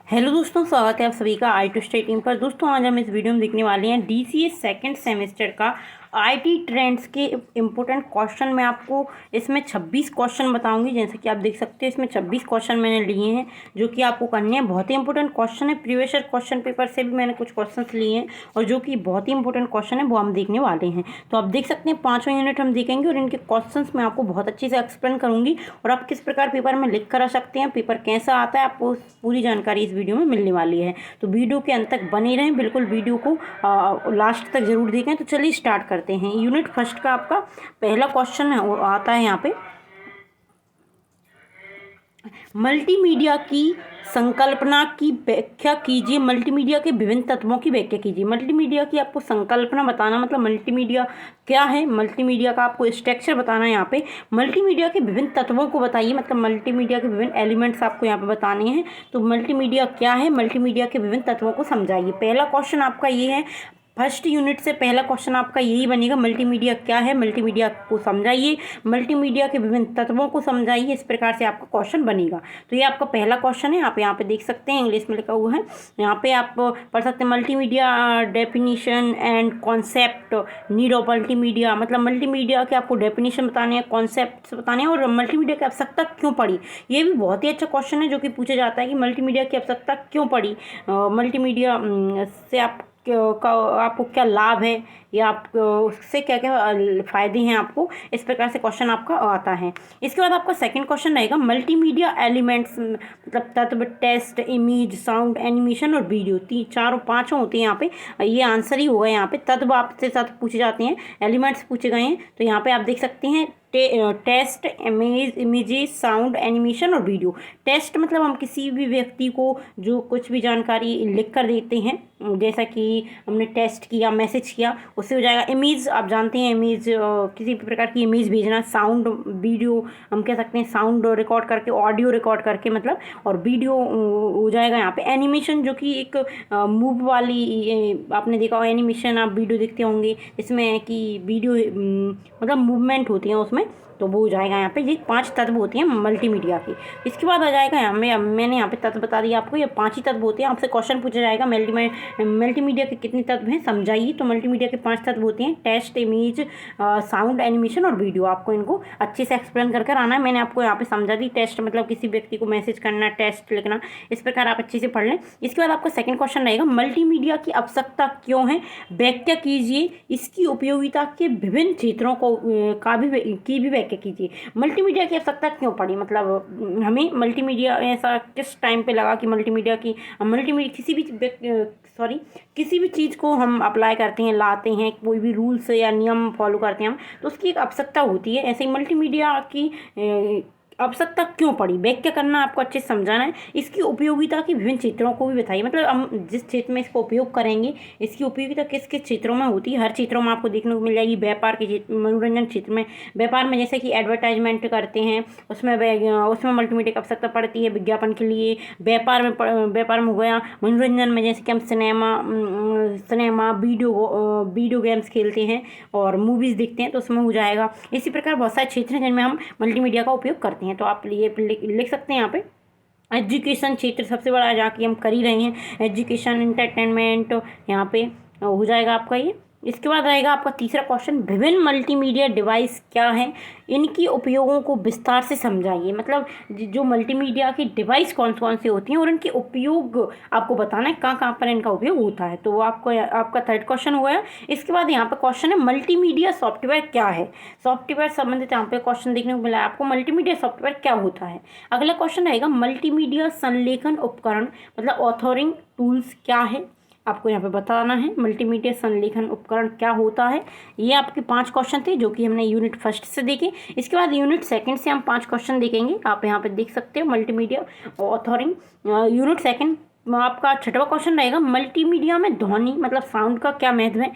Hello दोस्तों, स्वागत है आप सभी का आई टू स्टे टीम पर। दोस्तों आज हम इस वीडियो में देखने वाले हैं डीसीए सेकंड सेमेस्टर का आईटी ट्रेंड्स के इम्पोर्टेंट क्वेश्चन। मैं आपको इसमें 26 क्वेश्चन बताऊंगी। जैसे कि आप देख सकते हैं इसमें 26 क्वेश्चन मैंने लिए हैं जो कि आपको करने हैं। बहुत ही इंपॉर्टेंट क्वेश्चन है, प्रीवियस ईयर क्वेश्चन पेपर से भी मैंने कुछ क्वेश्चन लिए हैं और जो कि बहुत ही इंपॉर्टेंट क्वेश्चन है वो हम देखने वाले हैं। तो आप देख सकते हैं 5वां यूनिट हम देखेंगे और इनके क्वेश्चन मैं आपको बहुत अच्छे से एक्सप्लेन करूँगी और आप किस प्रकार पेपर में लिख कर आ सकते हैं, पेपर कैसा आता है, आपको पूरी जानकारी इस वीडियो में मिलने वाली है। तो वीडियो के अंत तक बने रहें, बिल्कुल वीडियो को लास्ट तक जरूर देखें। तो चलिए स्टार्ट करते हैं। यूनिट फर्स्ट का आपका पहला क्वेश्चन है वो आता है यहाँ पे, मल्टीमीडिया की संकल्पना की व्याख्या कीजिए। मल्टीमीडिया के विभिन्न तत्वों की व्याख्या कीजिए। मल्टीमीडिया की आपको संकल्पना बताना, मतलब मल्टीमीडिया क्या है, मल्टीमीडिया का आपको स्ट्रक्चर बताना है। यहाँ पे मल्टीमीडिया के विभिन्न तत्वों को बताइए, मतलब मल्टीमीडिया के विभिन्न एलिमेंट्स आपको यहाँ पे बताने हैं। तो मल्टीमीडिया क्या है, मल्टीमीडिया के विभिन्न तत्वों को समझाइए। पहला क्वेश्चन आपका ये है, फर्स्ट यूनिट से पहला क्वेश्चन आपका यही बनेगा, मल्टीमीडिया क्या है, मल्टीमीडिया को समझाइए, मल्टीमीडिया के विभिन्न तत्वों को समझाइए। इस प्रकार से आपका क्वेश्चन बनेगा। तो ये आपका पहला क्वेश्चन है। आप यहाँ पे देख सकते हैं, इंग्लिश में लिखा हुआ है। यहाँ पे आप पढ़ सकते हैं multimedia definition and concept need of multimedia. मतलब मल्टीमीडिया के आपको डेफिनीशन बताने हैं, कॉन्सेप्ट बताने हैं और मल्टीमीडिया की आवश्यकता क्यों पड़ी। ये भी बहुत ही अच्छा क्वेश्चन है जो कि पूछा जाता है कि मल्टीमीडिया की आवश्यकता क्यों पड़ी, मल्टीमीडिया से आपको क्या लाभ है या आप उससे क्या क्या फ़ायदे हैं आपको। इस प्रकार से क्वेश्चन आपका आता है। इसके बाद आपका सेकंड क्वेश्चन रहेगा, मल्टीमीडिया एलिमेंट्स मतलब तत्व, टेक्स्ट, इमेज, साउंड, एनिमेशन और वीडियो, चारों पांचों होते हैं यहाँ पे। ये आंसर ही होगा। यहाँ पे तत्व आपसे तत्व पूछे जाते हैं, एलिमेंट्स पूछे गए हैं। तो यहाँ पे आप देख सकते हैं टेस्ट, इमेजेस, साउंड, एनिमेशन और वीडियो। टेस्ट मतलब हम किसी भी व्यक्ति को जो कुछ भी जानकारी लिख कर देते हैं, जैसा कि हमने टेस्ट किया, मैसेज किया, उससे हो जाएगा। इमेज आप जानते हैं, इमेज किसी भी प्रकार की इमेज भेजना। साउंड, वीडियो हम कह सकते हैं साउंड रिकॉर्ड करके, ऑडियो रिकॉर्ड करके मतलब, और वीडियो हो जाएगा यहाँ पे। एनिमेशन जो कि एक मूव वाली, आपने देखा हो एनिमेशन, आप वीडियो देखते होंगे इसमें कि वीडियो मतलब मूवमेंट होती है उसमें, तो वो हो जाएगा यहाँ पे। ये 5 तत्व होती हैं मल्टीमीडिया की। इसके बाद आ जाएगा यहाँ में, मैंने यहाँ पे तत्व बता दिया आपको, ये 5 ही तत्व होते हैं। आपसे क्वेश्चन पूछा जाएगा मल्टीमीडिया के कितने तत्व हैं समझाइए। तो मल्टीमीडिया के 5 तत्व होते हैं, टेक्स्ट, इमेज, साउंड, एनिमेशन और वीडियो। आपको इनको अच्छे से एक्सप्लेन कर आना है। मैंने आपको यहाँ पे समझा दी। टेक्स्ट मतलब किसी व्यक्ति को मैसेज करना, टेक्स्ट लिखना, इस प्रकार आप अच्छे से पढ़ लें। इसके बाद आपका सेकंड क्वेश्चन रहेगा, मल्टीमीडिया की आवश्यकता क्यों है, व्याख्या कीजिए। इसकी उपयोगिता के विभिन्न क्षेत्रों को की भी व्याख्या कीजिए। मल्टीमीडिया की आवश्यकता क्यों पड़ी, मतलब हमें मल्टीमीडिया ऐसा किस टाइम पे लगा कि मल्टीमीडिया किसी भी चीज़ को हम अप्लाई करते हैं, लाते हैं, कोई भी रूल्स या नियम फॉलो करते हैं हम, तो उसकी एक आवश्यकता होती है। ऐसे ही मल्टीमीडिया की आवश्यकता क्यों पड़ी, व्याख्या करना, आपको अच्छे से समझाना है। इसकी उपयोगिता की विभिन्न क्षेत्रों को भी बताइए, मतलब हम जिस क्षेत्र में इसका उपयोग करेंगे, इसकी उपयोगिता किस किस क्षेत्रों में होती है। हर क्षेत्रों में आपको देखने को मिल जाएगी। व्यापार के क्षेत्र, मनोरंजन क्षेत्र में, व्यापार में जैसे कि एडवर्टाइजमेंट करते हैं, उसमें मल्टीमीडिया की आवश्यकता पड़ती है विज्ञापन के लिए। व्यापार में हो गया। मनोरंजन में जैसे कि हम सिनेमा, वीडियो गेम्स खेलते हैं और मूवीज़ देखते हैं, तो उसमें हो जाएगा। इसी प्रकार बहुत सारे क्षेत्र हैं जिनमें हम मल्टीमीडिया का उपयोग करते हैं। तो आप ये लिख सकते हैं यहाँ पे। एजुकेशन क्षेत्र सबसे बड़ा जाके हम कर ही रहे हैं, एजुकेशन, एंटरटेनमेंट, यहाँ पे हो जाएगा आपका ये। इसके बाद रहेगा आपका तीसरा क्वेश्चन, विभिन्न मल्टीमीडिया डिवाइस क्या हैं, इनकी उपयोगों को विस्तार से समझाइए। मतलब जो मल्टीमीडिया की डिवाइस कौन कौन सी होती हैं और इनके उपयोग आपको बताना है, कहाँ कहाँ पर इनका उपयोग होता है। तो वो आपका थर्ड क्वेश्चन हुआ है। इसके बाद यहाँ पर क्वेश्चन है, मल्टीमीडिया सॉफ्टवेयर क्या है। सॉफ्टवेयर संबंधित यहाँ पे क्वेश्चन देखने को मिला है आपको, मल्टीमीडिया सॉफ्टवेयर क्या होता है। अगला क्वेश्चन रहेगा, मल्टीमीडिया संलेखन उपकरण मतलब ऑथरिंग टूल्स क्या है, आपको यहाँ पे बताना है। मल्टीमीडिया संलेखन उपकरण क्या होता है। ये आपके 5 क्वेश्चन थे जो कि हमने यूनिट फर्स्ट से देखे। इसके बाद यूनिट सेकंड से हम 5 क्वेश्चन देखेंगे। आप यहाँ पे देख सकते हो मल्टीमीडिया ऑथरिंग। यूनिट सेकंड आपका 6वां क्वेश्चन रहेगा, मल्टीमीडिया में ध्वनि मतलब साउंड का क्या महत्व है।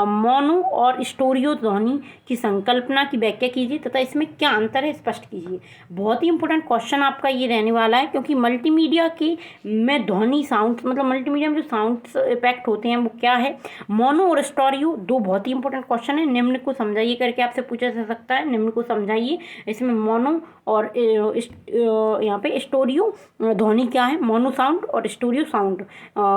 मोनो और स्टोरियो ध्वनि की संकल्पना की व्याख्या कीजिए तथा इसमें क्या अंतर है स्पष्ट कीजिए। बहुत ही इंपॉर्टेंट क्वेश्चन आपका ये रहने वाला है, क्योंकि मल्टीमीडिया की में ध्वनि, साउंड मतलब मल्टीमीडिया में जो साउंड इफेक्ट होते हैं वो क्या है। मोनो और स्टोरियो 2 बहुत ही इंपॉर्टेंट क्वेश्चन है। निम्न को समझाइए करके आपसे पूछा जा सकता है, निम्न को समझाइए। इसमें मोनो और यहाँ पे स्टोरियो ध्वनि क्या है, मोनो साउंड और स्टोरी साउंड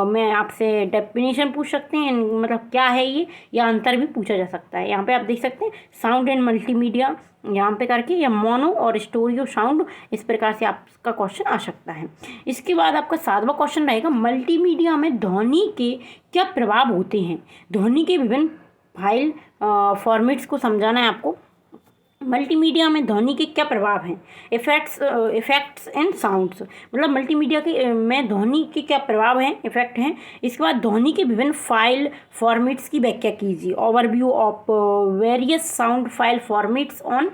में आपसे डेफिनेशन पूछ सकते हैं, मतलब क्या है ये, या अंतर भी पूछा जा सकता है। यहाँ पे आप देख सकते हैं साउंड एंड मल्टीमीडिया यहाँ पे करके, या मोनो और स्टोरियो साउंड, इस प्रकार से आपका क्वेश्चन आ सकता है। इसके बाद आपका 7वां क्वेश्चन रहेगा मल्टीमीडिया में ध्वनि के क्या प्रभाव होते हैं। ध्वनि के विभिन्न फाइल फॉर्मेट्स को समझाना है आपको। मल्टीमीडिया में ध्वनि के क्या प्रभाव हैं, इफेक्ट्स एंड साउंड्स, मतलब मल्टीमीडिया के में ध्वनि के क्या प्रभाव हैं, इफेक्ट हैं। इसके बाद ध्वनि के विभिन्न फाइल फॉर्मेट्स की व्याख्या कीजिए। Overview of various sound file formats on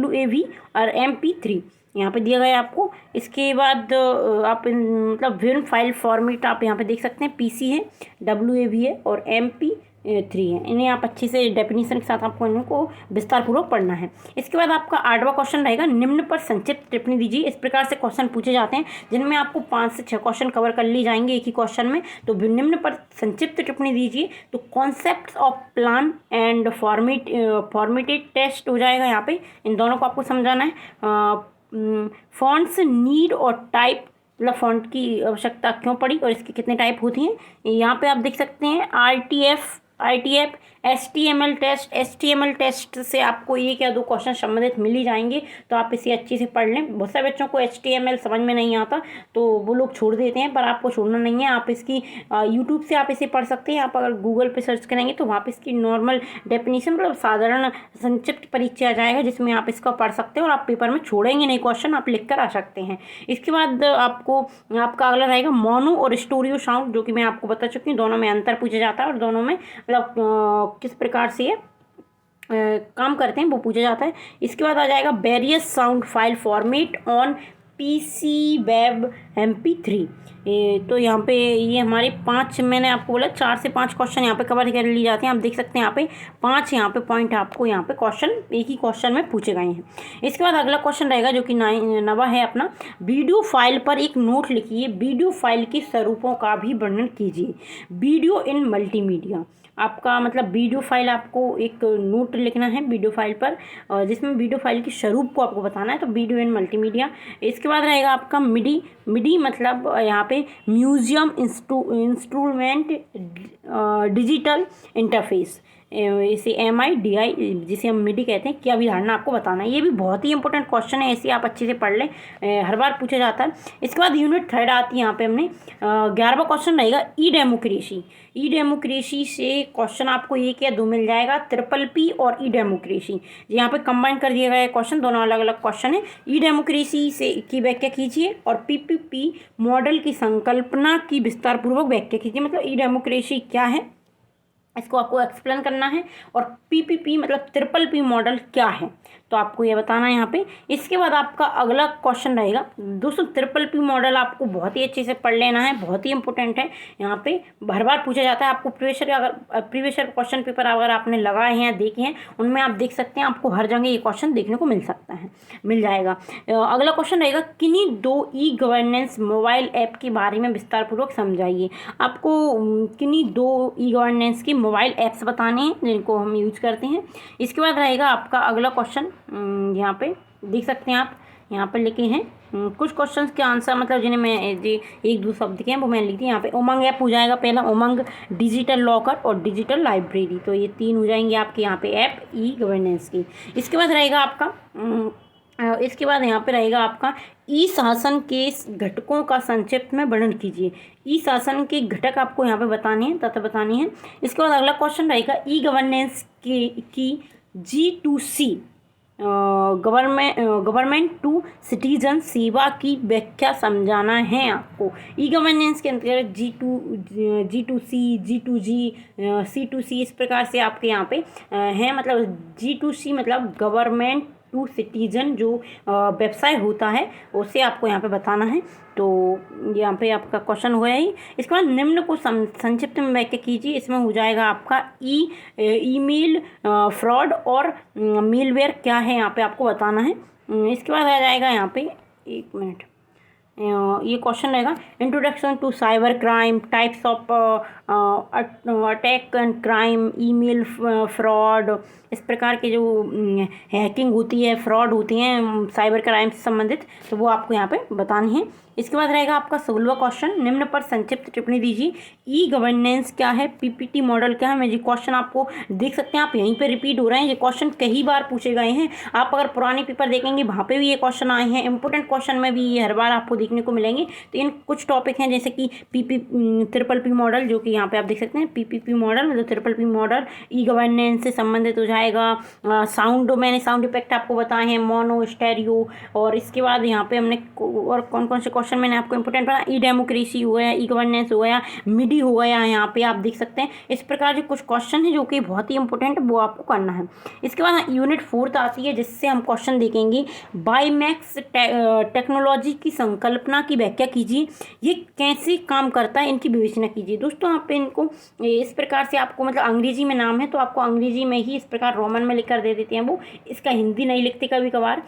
WAV और MP3 यहाँ पे दिया गया है आपको। इसके बाद आप मतलब विभिन्न फाइल फॉर्मेट आप यहाँ पे देख सकते हैं, PC है, WAV है और MP3 है। इन्हें आप अच्छी से डेफिनेशन के साथ आपको इनको विस्तारपूर्वक पढ़ना है। इसके बाद आपका 8वां क्वेश्चन रहेगा निम्न पर संक्षिप्त टिप्पणी दीजिए। इस प्रकार से क्वेश्चन पूछे जाते हैं जिनमें आपको 5 से 6 क्वेश्चन कवर कर ली जाएंगे एक ही क्वेश्चन में। तो निम्न पर संक्षिप्त टिप्पणी दीजिए। तो concept of plan and formatted test हो जाएगा यहाँ पे, इन दोनों को आपको समझाना है। फॉन्ट्स नीड और टाइप, मतलब फॉन्ट की आवश्यकता क्यों पड़ी और इसके कितने टाइप होती हैं, यहाँ पे आप देख सकते हैं। ITF HTML टेस्ट से आपको 1 या 2 क्वेश्चन संबंधित मिल ही जाएंगे, तो आप इसे अच्छे से पढ़ लें। बहुत सारे बच्चों को HTML समझ में नहीं आता तो वो लोग छोड़ देते हैं, पर आपको छोड़ना नहीं है। आप इसकी यूट्यूब से आप इसे पढ़ सकते हैं। आप अगर गूगल पे सर्च करेंगे तो वहाँ पे इसकी नॉर्मल डेफिनेशन, मतलब साधारण संक्षिप्त परिचय आ जाएगा, जिसमें आप इसको पढ़ सकते हैं और आप पेपर में छोड़ेंगे नहीं, क्वेश्चन आप लिख कर आ सकते हैं। इसके बाद आपका अगला रहेगा मोनो और स्टोरियो साउंड, जो कि मैं आपको बता चुकी हूँ। दोनों में अंतर पूछा जाता है और दोनों में मतलब किस प्रकार से ये काम करते हैं वो पूछा जाता है। इसके बाद आ जाएगा various sound file format on PC web MP3। तो यहाँ पे ये हमारे 5, मैंने आपको बोला 4 से 5 क्वेश्चन यहाँ पे कवर कर लिए जाते हैं। आप देख सकते हैं यहाँ पे 5 यहाँ पे पॉइंट आपको यहाँ पे क्वेश्चन एक ही क्वेश्चन में पूछे गए हैं। इसके बाद अगला क्वेश्चन रहेगा जो कि 9वां है अपना, वीडियो फाइल पर एक नोट लिखिए। वीडियो फाइल के स्वरूपों का भी वर्णन कीजिए। वीडियो इन मल्टीमीडिया, आपका मतलब वीडियो फाइल आपको एक नोट लिखना है वीडियो फाइल पर, जिसमें वीडियो फाइल के स्वरूप को आपको बताना है, तो वीडियो इन मल्टीमीडिया। इसके बाद रहेगा आपका मिडी मतलब यहाँ पे म्यूजियम इंस्ट्रूमेंट डिजिटल इंटरफेस, इसे MIDI जिसे हम मिडी कहते हैं, क्या अवधारणा आपको बताना है। ये भी बहुत ही इंपॉर्टेंट क्वेश्चन है, ऐसे आप अच्छे से पढ़ लें, हर बार पूछा जाता है। इसके बाद यूनिट 3 आती है यहाँ पे हमने 11वां क्वेश्चन रहेगा ई डेमोक्रेसी से क्वेश्चन आपको 1 या 2 मिल जाएगा। PPP और ई डेमोक्रेसी यहाँ पे कंबाइन कर दिया गया है क्वेश्चन, दोनों अलग अलग क्वेश्चन है। ई डेमोक्रेसी से की व्याख्या कीजिए और PPP मॉडल की संकल्पना की विस्तारपूर्वक व्याख्या कीजिए। मतलब ई डेमोक्रेसी क्या है इसको आपको एक्सप्लेन करना है, और PPP मतलब PPP मॉडल क्या है तो आपको ये बताना है यहाँ पे। इसके बाद आपका अगला क्वेश्चन रहेगा दोस्तों, PPP मॉडल आपको बहुत ही अच्छे से पढ़ लेना है, बहुत ही इंपॉर्टेंट है। यहाँ पे हर बार पूछा जाता है आपको। प्रीवियस क्वेश्चन पेपर अगर आपने लगाए हैं या देखे हैं उनमें आप देख सकते हैं, आपको हर जगह ये क्वेश्चन देखने को मिल जाएगा। अगला क्वेश्चन रहेगा किन्हीं 2 ई-गवर्नेंस मोबाइल ऐप के बारे में विस्तारपूर्वक समझाइए। आपको किन्हीं 2 ई-गवर्नेंस की मोबाइल ऐप्स बताने हैं जिनको हम यूज करते हैं। इसके बाद रहेगा आपका अगला क्वेश्चन, यहाँ पे देख सकते हैं आप, यहाँ पर लिखे हैं कुछ क्वेश्चंस के आंसर, मतलब जिन्हें मैं 1-2 शब्द के हैं वो मैंने लिख दिए। यहाँ पे उमंग ऐप हो जाएगा पहला, उमंग डिजिटल लॉकर और डिजिटल लाइब्रेरी, तो ये 3 हो जाएंगे आपके यहाँ पे ऐप ई-गवर्नेंस की। इसके बाद रहेगा आपका इसके बाद यहाँ पे रहेगा आपका ई शासन के घटकों का संक्षिप्त में वर्णन कीजिए। ई शासन के घटक आपको यहाँ पे बताने हैं, तथा बतानी है। इसके बाद अगला क्वेश्चन रहेगा ई गवर्नेंस की G2C गवर्नमेंट टू सिटीजन सेवा की व्याख्या समझाना है आपको। ई गवर्नेंस के अंतर्गत G2C, G2G, C2C इस प्रकार से आपके यहाँ पे हैं। मतलब G2C मतलब गवर्नमेंट टू सिटीजन जो व्यवसाय होता है उसे आपको यहाँ पे बताना है। तो यहाँ पे आपका क्वेश्चन हुआ ही। इसके बाद निम्न को संक्षिप्त में व्याख्या कीजिए। इसमें हो जाएगा आपका ईमेल फ्रॉड और मेलवेयर क्या है यहाँ पे आपको बताना है। इसके बाद आ जाएगा यहाँ पे 1 मिनट, ये क्वेश्चन रहेगा introduction to cyber crime, types of attack and crime, email fraud, इस प्रकार के जो हैकिंग होती है, फ्रॉड होती हैं साइबर क्राइम से संबंधित, तो वो आपको यहाँ पे बतानी है। इसके बाद रहेगा आपका 16वां क्वेश्चन, निम्न पर संक्षिप्त टिप्पणी दीजिए। ई गवर्नेंस क्या है, पीपीटी मॉडल क्या है। मैं ये क्वेश्चन आपको देख सकते हैं, आप यहीं पे रिपीट हो रहे हैं, ये क्वेश्चन कई बार पूछे गए हैं। आप अगर पुराने पेपर देखेंगे वहाँ पे भी ये क्वेश्चन आए हैं, इंपॉर्टेंट क्वेश्चन में भी ये हर बार आपको देखने को मिलेंगे। तो इन कुछ टॉपिक हैं जैसे कि ट्रिपल पी मॉडल, जो कि यहाँ पे आप देख सकते हैं, पीपीपी मॉडल मतलब triple P model, e governance से संबंधित हो जाएगा। साउंड, मैंने साउंड इफेक्ट आपको बताए हैं, मोनो, स्टेरियो, और इसके बाद यहाँ पे हमने और कौन कौन से क्वेश्चन मैंने आपको इंपोर्टेंट पढ़ा, ई डेमोक्रेसी हो गया, ई गवर्नेंस हो गया, मिडी हो गया, यहाँ पे आप देख सकते हैं। इस प्रकार के कुछ क्वेश्चन है जो कि बहुत ही इंपॉर्टेंट, वो आपको करना है। इसके बाद यूनिट 4 आती है, जिससे हम क्वेश्चन देखेंगे। बायोमैक्स टेक्नोलॉजी की संकल्पना की व्याख्या कीजिए, ये कैसे काम करता है, इनकी विवेचना कीजिए। दोस्तों आप इनको इस प्रकार से आपको, मतलब अंग्रेजी में नाम है तो आपको अंग्रेजी में ही इस प्रकार रोमन में लिख कर दे देते हैं, वो इसका हिंदी नहीं लिखते कभी कभार,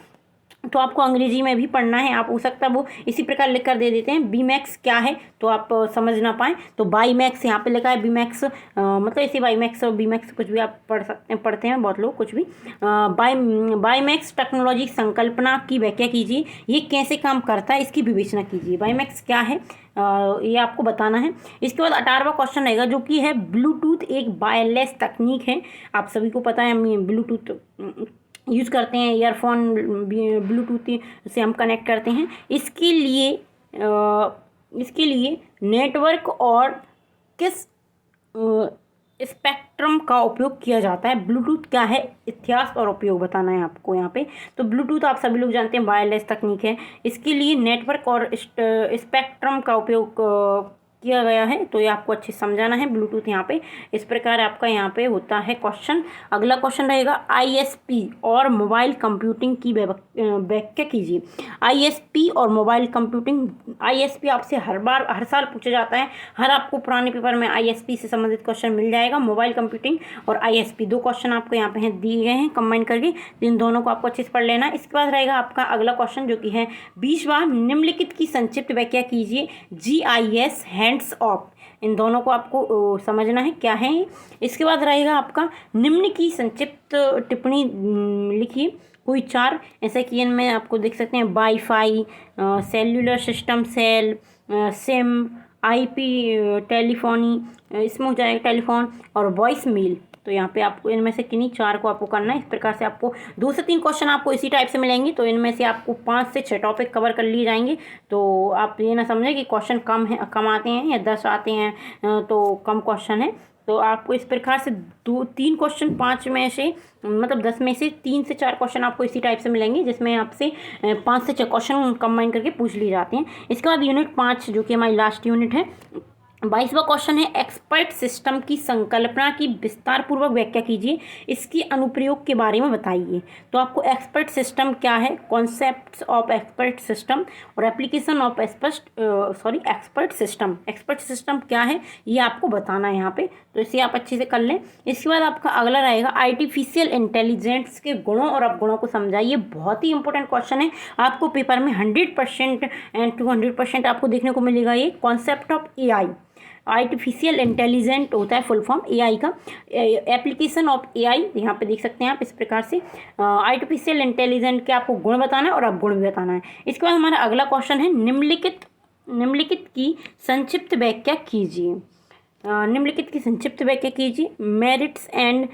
तो आपको अंग्रेजी में भी पढ़ना है। आप हो सकता है वो इसी प्रकार लिख कर दे देते हैं। बीमैक्स क्या है तो आप समझ ना पाएँ, तो बाईमैक्स यहाँ पे लिखा है, बीमैक्स मतलब इसी बाईमैक्स और बीमैक्स कुछ भी आप पढ़ सकते हैं, पढ़ते हैं बहुत लोग कुछ भी। बाईमैक्स टेक्नोलॉजी संकल्पना की व्याख्या कीजिए, ये कैसे काम करता है, इसकी विवेचना कीजिए। बाईमैक्स क्या है ये आपको बताना है। इसके बाद 18वां क्वेश्चन रहेगा, जो कि है ब्लूटूथ एक वायरलेस तकनीक है। आप सभी को पता है ब्लूटूथ यूज़ करते हैं, ईयरफोन ब्लूटूथ से हम कनेक्ट करते हैं। इसके लिए नेटवर्क और किस स्पेक्ट्रम का उपयोग किया जाता है। ब्लूटूथ क्या है, इतिहास और उपयोग बताना है आपको यहाँ पे। तो ब्लूटूथ आप सभी लोग जानते हैं वायरलेस तकनीक है, इसके लिए नेटवर्क और स्पेक्ट्रम का उपयोग किया गया है, तो ये आपको अच्छे समझाना है। ब्लूटूथ यहाँ पे इस प्रकार आपका यहाँ पे होता है क्वेश्चन। अगला क्वेश्चन रहेगा आईएसपी और मोबाइल कंप्यूटिंग की व्याख्या कीजिए। आईएसपी और मोबाइल कंप्यूटिंग, आईएसपी आपसे हर साल पूछा जाता है, हर आपको पुराने पेपर में आईएसपी से संबंधित क्वेश्चन मिल जाएगा। मोबाइल कंप्यूटिंग और आईएसपी 2 क्वेश्चन आपको यहाँ पे हैं, दिए गए हैं कंबाइन करके, इन दोनों को आपको अच्छे से पढ़ लेना है। इसके बाद रहेगा आपका अगला क्वेश्चन, जो कि है 20वां, निम्नलिखित की संक्षिप्त व्याख्या कीजिए। GIS, हैंड्स ऑफ, इन दोनों को आपको समझना है क्या है। इसके बाद रहेगा आपका निम्न की संक्षिप्त टिप्पणी लिखिए, कोई 4 ऐसे कि इनमें आपको देख सकते हैं wifi, cellular system, cell, SIM, IP telephony, इसमें हो जाएगा टेलीफोन, और वॉइस मेल। तो यहाँ पे आपको इनमें से किन्हीं 4 को आपको करना है। इस प्रकार से आपको 2 से 3 क्वेश्चन आपको इसी टाइप से मिलेंगे, तो इनमें से आपको 5 से 6 टॉपिक कवर कर लिए जाएंगे। तो आप ये ना समझें कि क्वेश्चन कम आते हैं या 10 आते हैं तो कम क्वेश्चन है। तो आपको इस प्रकार से 2-3 क्वेश्चन 5 में से, मतलब 10 में से 3 से 4 क्वेश्चन आपको इसी टाइप से मिलेंगे, जिसमें आपसे 5 से 6 क्वेश्चन कंबाइन करके पूछ लिए जाते हैं। इसके बाद यूनिट 5, जो कि हमारी लास्ट यूनिट है, 22वां क्वेश्चन है एक्सपर्ट सिस्टम की संकल्पना की विस्तार पूर्वक व्याख्या कीजिए, इसकी अनुप्रयोग के बारे में बताइए। तो आपको एक्सपर्ट सिस्टम क्या है, कॉन्सेप्ट्स ऑफ एक्सपर्ट सिस्टम और एप्लीकेशन ऑफ एक्सपर्ट सिस्टम क्या है, ये आपको बताना है यहाँ पे, तो इसे आप अच्छे से कर लें। इसके बाद आपका अगला रहेगा आर्टिफिशियल इंटेलिजेंस के गुणों और अवगुणों को समझाइए। बहुत ही इंपॉर्टेंट क्वेश्चन है, आपको पेपर में 100% एंड 200% आपको देखने को मिलेगा। ये concept of AI, artificial intelligent होता है फुल फॉर्म AI का, एप्लीकेशन ऑफ AI यहाँ पे देख सकते हैं आप। इस प्रकार से आर्टिफिशियल इंटेलिजेंट के आपको गुण बताना है और अवगुण भी बताना है। इसके बाद हमारा अगला क्वेश्चन है निम्नलिखित की संक्षिप्त व्याख्या कीजिए। निम्नलिखित की संक्षिप्त व्याख्या कीजिए। Merits and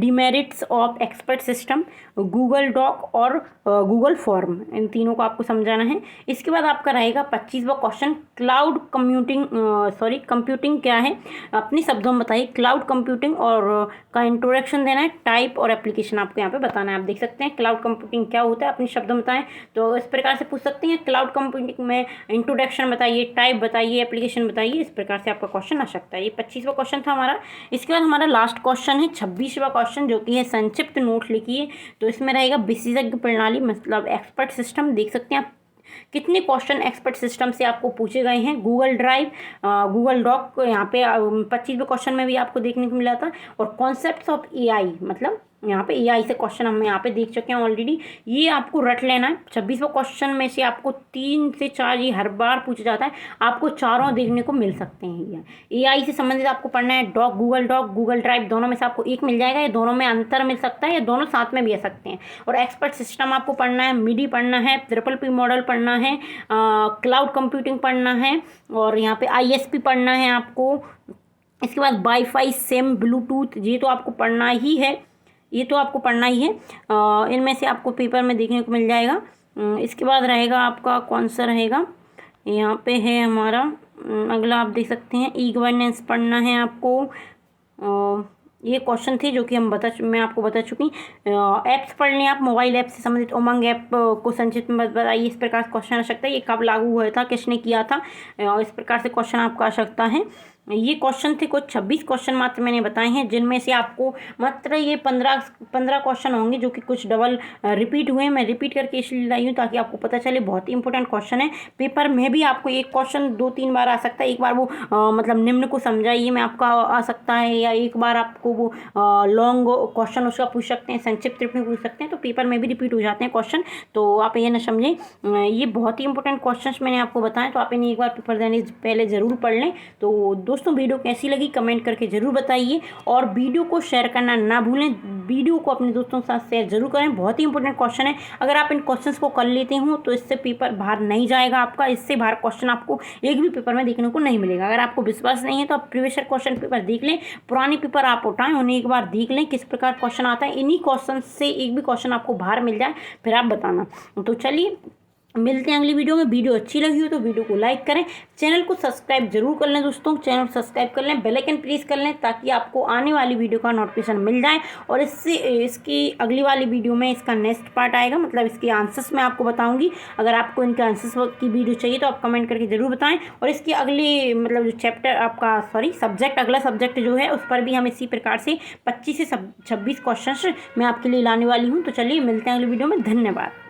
demerits of expert system, Google doc और गूगल फॉर्म, इन तीनों को आपको समझाना है। इसके बाद आपका रहेगा 25वां क्वेश्चन, क्लाउड कंप्यूटिंग क्या है, अपने शब्दों में बताइए। क्लाउड कंप्यूटिंग और का इंट्रोडक्शन देना है, टाइप और एप्लीकेशन आपको यहाँ पे बताना है। आप देख सकते हैं क्लाउड कंप्यूटिंग क्या होता है, अपने शब्दों में बताएं, तो इस प्रकार से पूछ सकते हैं। क्लाउड कंप्यूटिंग में इंट्रोडक्शन बताइए, टाइप बताइए, एप्लीकेशन बताइए, इस प्रकार से आपका क्वेश्चन आ सकता है। ये 25वां क्वेश्चन था हमारा। इसके बाद हमारा लास्ट क्वेश्चन है 26वां क्वेश्चन, जो कि है संक्षिप्त नोट लिखिए। तो इसमें रहेगा विशेषज्ञ प्रणाली, मतलब एक्सपर्ट सिस्टम। देख सकते हैं आप कितने क्वेश्चन एक्सपर्ट सिस्टम से आपको पूछे गए हैं। गूगल ड्राइव, गूगल डॉक यहाँ पे 25वें क्वेश्चन में भी आपको देखने को मिला था, और कॉन्सेप्ट्स ऑफ AI, मतलब यहाँ पे एआई से क्वेश्चन हम यहाँ पे देख चुके हैं ऑलरेडी। ये आपको रट लेना है। 26वां क्वेश्चन में से आपको 3 से 4 ये हर बार पूछा जाता है, आपको चारों देखने को मिल सकते हैं। ये एआई से संबंधित आपको पढ़ना है। डॉक, गूगल ड्राइव, दोनों में से आपको एक मिल जाएगा, या दोनों में अंतर मिल सकता है, या दोनों साथ में भी आ सकते हैं। और एक्सपर्ट सिस्टम आपको पढ़ना है, मिडी पढ़ना है, ट्रिपल P मॉडल पढ़ना है, क्लाउड कंप्यूटिंग पढ़ना है, और यहाँ पे ISP पढ़ना है आपको। इसके बाद वाईफाई, सिम, ब्लूटूथ, ये तो आपको पढ़ना ही है, ये तो आपको पढ़ना ही है। इनमें से आपको पेपर में देखने को मिल जाएगा। इसके बाद रहेगा आपका कौन सा रहेगा, यहाँ पे है हमारा अगला, आप देख सकते हैं ई गवर्नेंस पढ़ना है आपको। ये क्वेश्चन थे जो कि मैं आपको बता चुकी। ऐप्स पढ़ लें आप, मोबाइल ऐप से संबंधित। उमंग ऐप को संक्षिप्त में बताइए, इस प्रकार से क्वेश्चन आ सकता है। ये कब लागू हुआ था, किसने किया था, इस प्रकार से क्वेश्चन आपका आ सकता है। ये क्वेश्चन थे कुछ 26 क्वेश्चन मात्र मैंने बताए हैं, जिनमें से आपको मात्र ये 15 क्वेश्चन होंगे जो कि कुछ डबल रिपीट हुए। मैं रिपीट करके इसलिए लाई हूँ ताकि आपको पता चले, बहुत ही इंपॉर्टेंट क्वेश्चन है। पेपर में भी आपको एक क्वेश्चन 2-3 बार आ सकता है। एक बार वो मतलब निम्न को समझाइए में आपका आ सकता है, या एक बार आपको वो लॉन्ग क्वेश्चन उसका पूछ सकते हैं, संक्षिप्त टिप्पणी पूछ सकते हैं। तो पेपर में भी रिपीट हो जाते हैं क्वेश्चन, तो आप ये ना समझें। ये बहुत ही इंपॉर्टेंट क्वेश्चन मैंने आपको बताएं, तो आप इन्हें एक बार पेपर देने से पहले ज़रूर पढ़ लें। तो दोस्तों वीडियो कैसी लगी कमेंट करके ज़रूर बताइए, और वीडियो को शेयर करना ना भूलें। वीडियो को अपने दोस्तों के साथ शेयर जरूर करें, बहुत ही इंपॉर्टेंट क्वेश्चन है। अगर आप इन क्वेश्चंस को कर लेते हो तो इससे पेपर बाहर नहीं जाएगा आपका, इससे बाहर क्वेश्चन आपको एक भी पेपर में देखने को नहीं मिलेगा। अगर आपको विश्वास नहीं है तो आप प्रीवियस क्वेश्चन पेपर देख लें, पुराने पेपर आप उठाएं, उन्हें एक बार देख लें किस प्रकार क्वेश्चन आता है। इन्हीं क्वेश्चन से एक भी क्वेश्चन आपको बाहर मिल जाए फिर आप बताना। तो चलिए मिलते हैं अगली वीडियो में। वीडियो अच्छी लगी हो तो वीडियो को लाइक करें, चैनल को सब्सक्राइब जरूर कर लें दोस्तों, चैनल को सब्सक्राइब कर लें, बेल आइकन प्रेस कर लें ताकि आपको आने वाली वीडियो का नोटिफिकेशन मिल जाए। और इसकी अगली वाली वीडियो में इसका नेक्स्ट पार्ट आएगा, मतलब इसके आंसर्स मैं आपको बताऊंगी। अगर आपको इनके आंसर्स की वीडियो चाहिए तो आप कमेंट करके जरूर बताएं। और इसकी अगली मतलब जो चैप्टर आपका सब्जेक्ट, अगला सब्जेक्ट जो है उस पर भी हम इसी प्रकार से 25 से 26 क्वेश्चन मैं आपके लिए लाने वाली हूँ। तो चलिए मिलते हैं अगली वीडियो में। धन्यवाद।